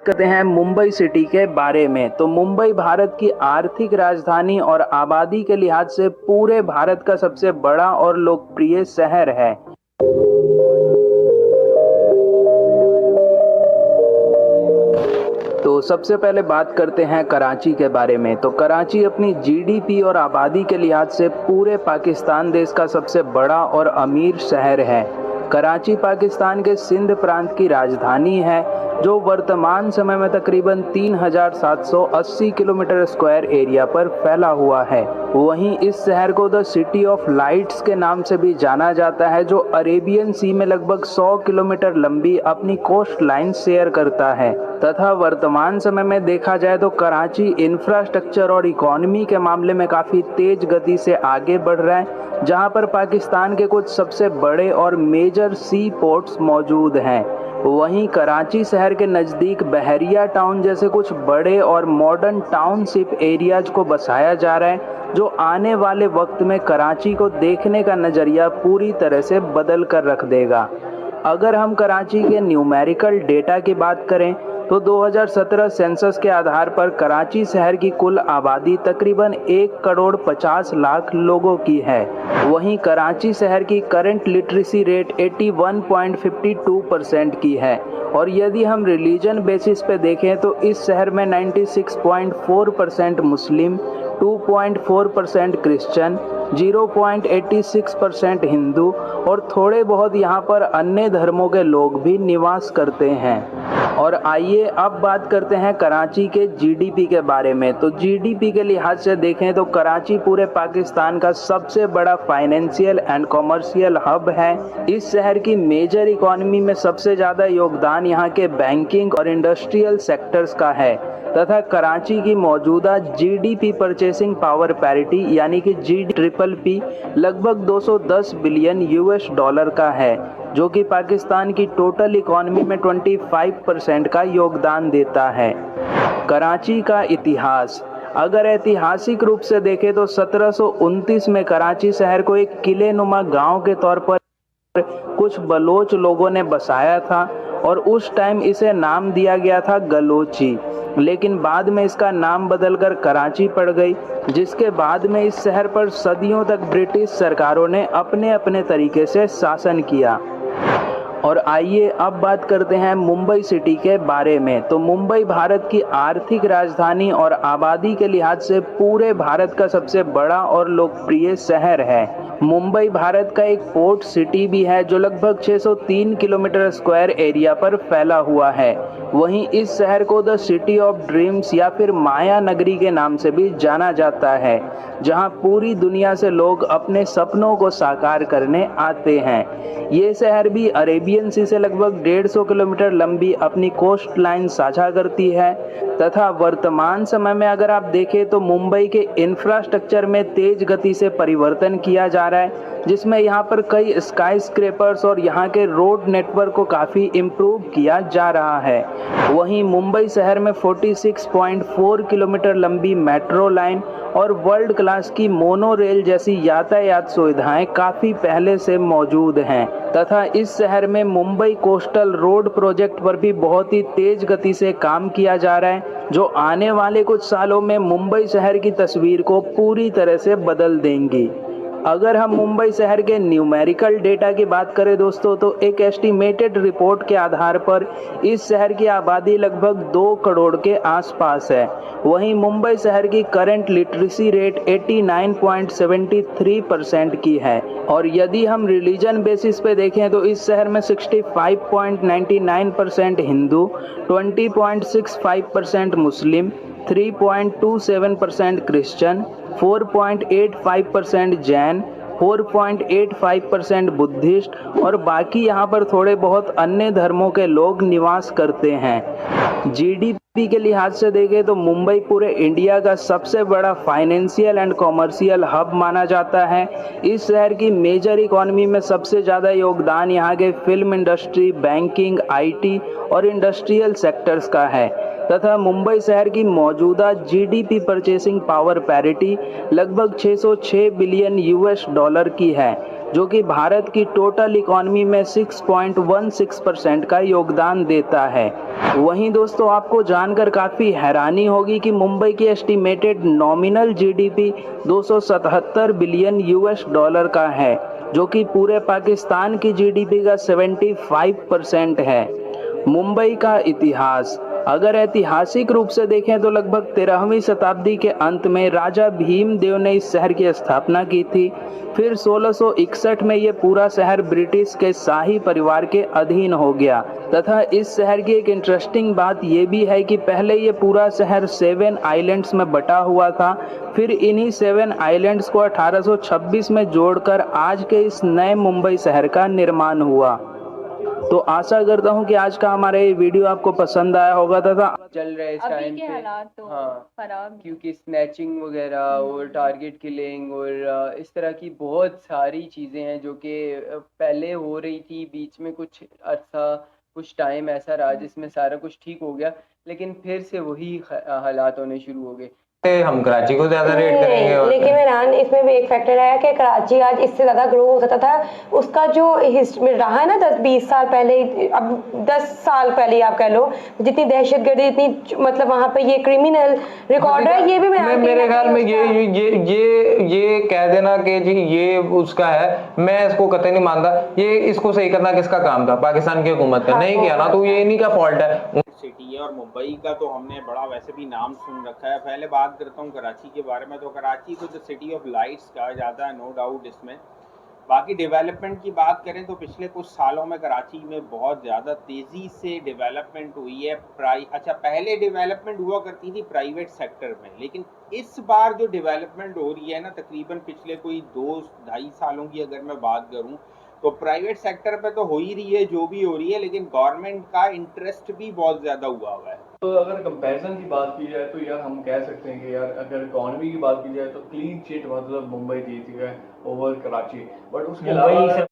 करते हैं मुंबई सिटी के बारे में। तो मुंबई भारत की आर्थिक राजधानी और आबादी के लिहाज से पूरे भारत का सबसे बड़ा और लोकप्रिय शहर है। तो सबसे पहले बात करते हैं कराची के बारे में। तो कराची अपनी जीडीपी और आबादी के लिहाज से पूरे पाकिस्तान देश का सबसे बड़ा और अमीर शहर है। कराची पाकिस्तान के सिंध प्रांत की राजधानी है, जो वर्तमान समय में तकरीबन 3780 किलोमीटर स्क्वायर एरिया पर फैला हुआ है। वहीं इस शहर को द सिटी ऑफ लाइट्स के नाम से भी जाना जाता है, जो अरेबियन सी में लगभग 100 किलोमीटर लंबी अपनी कोस्ट लाइन शेयर करता है। तथा वर्तमान समय में देखा जाए तो कराची इंफ्रास्ट्रक्चर और इकोनॉमी के मामले में काफ़ी तेज गति से आगे बढ़ रहा है, जहां पर पाकिस्तान के कुछ सबसे बड़े और मेजर सी पोर्ट्स मौजूद हैं। वहीं कराची शहर के नज़दीक बहरिया टाउन जैसे कुछ बड़े और मॉडर्न टाउनशिप एरियाज को बसाया जा रहा है, जो आने वाले वक्त में कराची को देखने का नज़रिया पूरी तरह से बदल कर रख देगा। अगर हम कराची के न्यूमेरिकल डेटा की बात करें तो 2017 सेंसस के आधार पर कराची शहर की कुल आबादी तकरीबन 1,50,00,000 लोगों की है। वहीं कराची शहर की करंट लिटरेसी रेट 81.52% की है। और यदि हम रिलीजन बेसिस पे देखें तो इस शहर में 96.4% मुस्लिम, 2.4% क्रिश्चियन, 0.86% हिंदू और थोड़े बहुत यहाँ पर अन्य धर्मों के लोग भी निवास करते हैं। और आइए अब बात करते हैं कराची के जीडीपी के बारे में। तो जीडीपी के लिहाज से देखें तो कराची पूरे पाकिस्तान का सबसे बड़ा फाइनेंशियल एंड कॉमर्शियल हब है। इस शहर की मेजर इकोनॉमी में सबसे ज़्यादा योगदान यहाँ के बैंकिंग और इंडस्ट्रियल सेक्टर्स का है। तथा कराची की मौजूदा जीडीपी परचेसिंग पावर पैरिटी यानी कि GDPP लगभग 210 बिलियन यूएस डॉलर का है, जो कि पाकिस्तान की टोटल इकोनॉमी में 25% का योगदान देता है। कराची का इतिहास, अगर ऐतिहासिक रूप से देखें तो 1729 में कराची शहर को एक किलेनुमा गांव के तौर पर कुछ बलोच लोगों ने बसाया था और उस टाइम इसे नाम दिया गया था गलोची, लेकिन बाद में इसका नाम बदलकर कराची पड़ गई, जिसके बाद में इस शहर पर सदियों तक ब्रिटिश सरकारों ने अपने अपने तरीके से शासन किया। और आइए अब बात करते हैं मुंबई सिटी के बारे में। तो मुंबई भारत की आर्थिक राजधानी और आबादी के लिहाज से पूरे भारत का सबसे बड़ा और लोकप्रिय शहर है। मुंबई भारत का एक पोर्ट सिटी भी है, जो लगभग 603 किलोमीटर स्क्वायर एरिया पर फैला हुआ है। वहीं इस शहर को द सिटी ऑफ ड्रीम्स या फिर माया नगरी के नाम से भी जाना जाता है, जहां पूरी दुनिया से लोग अपने सपनों को साकार करने आते हैं। ये शहर भी अरेबियन सी से लगभग 150 किलोमीटर लंबी अपनी कोस्ट लाइन साझा करती है। तथा वर्तमान समय में अगर आप देखें तो मुंबई के इंफ्रास्ट्रक्चर में तेज गति से परिवर्तन किया जा रहा है, जिसमें यहाँ पर कई स्काई स्क्रैपर्स और यहाँ के रोड नेटवर्क को काफ़ी इम्प्रूव किया जा रहा है। वहीं मुंबई शहर में 46.4 किलोमीटर लंबी मेट्रो लाइन और वर्ल्ड क्लास की मोनो रेल जैसी यातायात सुविधाएं काफ़ी पहले से मौजूद हैं। तथा इस शहर में मुंबई कोस्टल रोड प्रोजेक्ट पर भी बहुत ही तेज गति से काम किया जा रहा है, जो आने वाले कुछ सालों में मुंबई शहर की तस्वीर को पूरी तरह से बदल देंगी। अगर हम मुंबई शहर के न्यूमेरिकल डेटा की बात करें दोस्तों, तो एक एस्टिमेटेड रिपोर्ट के आधार पर इस शहर की आबादी लगभग 2 करोड़ के आसपास है। वहीं मुंबई शहर की करंट लिटरेसी रेट 89.73% की है। और यदि हम रिलीजन बेसिस पे देखें तो इस शहर में 65.99% हिंदू, 20.65% मुस्लिम, 3.27% क्रिश्चियन, 4.85% जैन, 4.85% बुद्धिस्ट और बाकी यहाँ पर थोड़े बहुत अन्य धर्मों के लोग निवास करते हैं। जीडीपी के लिहाज से देखें तो मुंबई पूरे इंडिया का सबसे बड़ा फाइनेंशियल एंड कॉमर्शियल हब माना जाता है। इस शहर की मेजर इकोनॉमी में सबसे ज़्यादा योगदान यहाँ के फिल्म इंडस्ट्री, बैंकिंग, आईटी और इंडस्ट्रियल सेक्टर्स का है। तथा मुंबई शहर की मौजूदा जीडीपी परचेसिंग पावर पैरिटी लगभग 606 बिलियन यूएस डॉलर की है। जो कि भारत की टोटल इकॉनमी में 6.16% का योगदान देता है। वहीं दोस्तों आपको जानकर काफ़ी हैरानी होगी कि मुंबई की estimated nominal GDP 277 billion US dollar का है, जो कि पूरे पाकिस्तान की जीडीपी का 75% है। मुंबई का इतिहास, अगर ऐतिहासिक रूप से देखें तो लगभग 13वीं शताब्दी के अंत में राजा भीमदेव ने इस शहर की स्थापना की थी। फिर 1661 में ये पूरा शहर ब्रिटिश के शाही परिवार के अधीन हो गया तथा इस शहर की एक इंटरेस्टिंग बात ये भी है कि पहले ये पूरा शहर 7 आइलैंड्स में बटा हुआ था। फिर इन्हीं 7 आइलैंड्स को 1826 में जोड़कर आज के इस नए मुंबई शहर का निर्माण हुआ। तो आशा करता हूँ कि आज का हमारा ये वीडियो आपको पसंद आया होगा तथा चल रहा है इस अभी टाइम के पे। हालात तो हाँ, खराब हैं। क्योंकि स्नैचिंग वगैरह और टारगेट किलिंग और इस तरह की बहुत सारी चीज़ें हैं जो कि पहले हो रही थी, बीच में कुछ अरसा कुछ टाइम ऐसा रहा जिसमें सारा कुछ ठीक हो गया, लेकिन फिर से वही हालात होने शुरू हो गए। हम कराची को ज्यादा रेट करेंगे नहीं, और लेकिन मेहरान इसमें भी एक फैक्टर है कि कराची आज इससे ज़्यादा ग्रो हो सकता था। उसका जो हिस्ट्री रहा है ना 10-20 साल पहले, अब 10 साल पहले आप कह लो, जितनी दहशतगर्दी, इतनी मतलब वहाँ पे ये क्रिमिनल रिकॉर्ड है, ये भी मेरे ख्याल में ये कह देना कि जी ये उसका है, मैं इसको कतई नहीं मानता। ये इसको सही करना किसका काम था? पाकिस्तान की हुकूमत का। नहीं किया ना तो ये इन्हीं का फॉल्ट है। सिटी है और मुंबई का तो हमने बड़ा वैसे भी नाम सुन रखा है। पहले बात करता हूँ कराची के बारे में। तो कराची को जो सिटी ऑफ लाइट्स कहा जाता है, नो डाउट इसमें। बाकी डेवलपमेंट की बात करें तो पिछले कुछ सालों में कराची में बहुत ज़्यादा तेज़ी से डेवलपमेंट हुई है। पहले डेवलपमेंट हुआ करती थी प्राइवेट सेक्टर में, लेकिन इस बार जो डेवलपमेंट हो रही है ना, तकरीबन पिछले कोई 2-2.5 सालों की अगर मैं बात करूं, तो प्राइवेट सेक्टर पे तो हो ही रही है जो भी हो रही है, लेकिन गवर्नमेंट का इंटरेस्ट भी बहुत ज़्यादा हुआ है। तो अगर कंपैरिजन की बात की जाए तो यार हम कह सकते हैं कि यार अगर इकॉनमी की बात की जाए तो क्लीन चिट मतलब मुंबई जीत गया ओवर कराची, बट उसके अलावा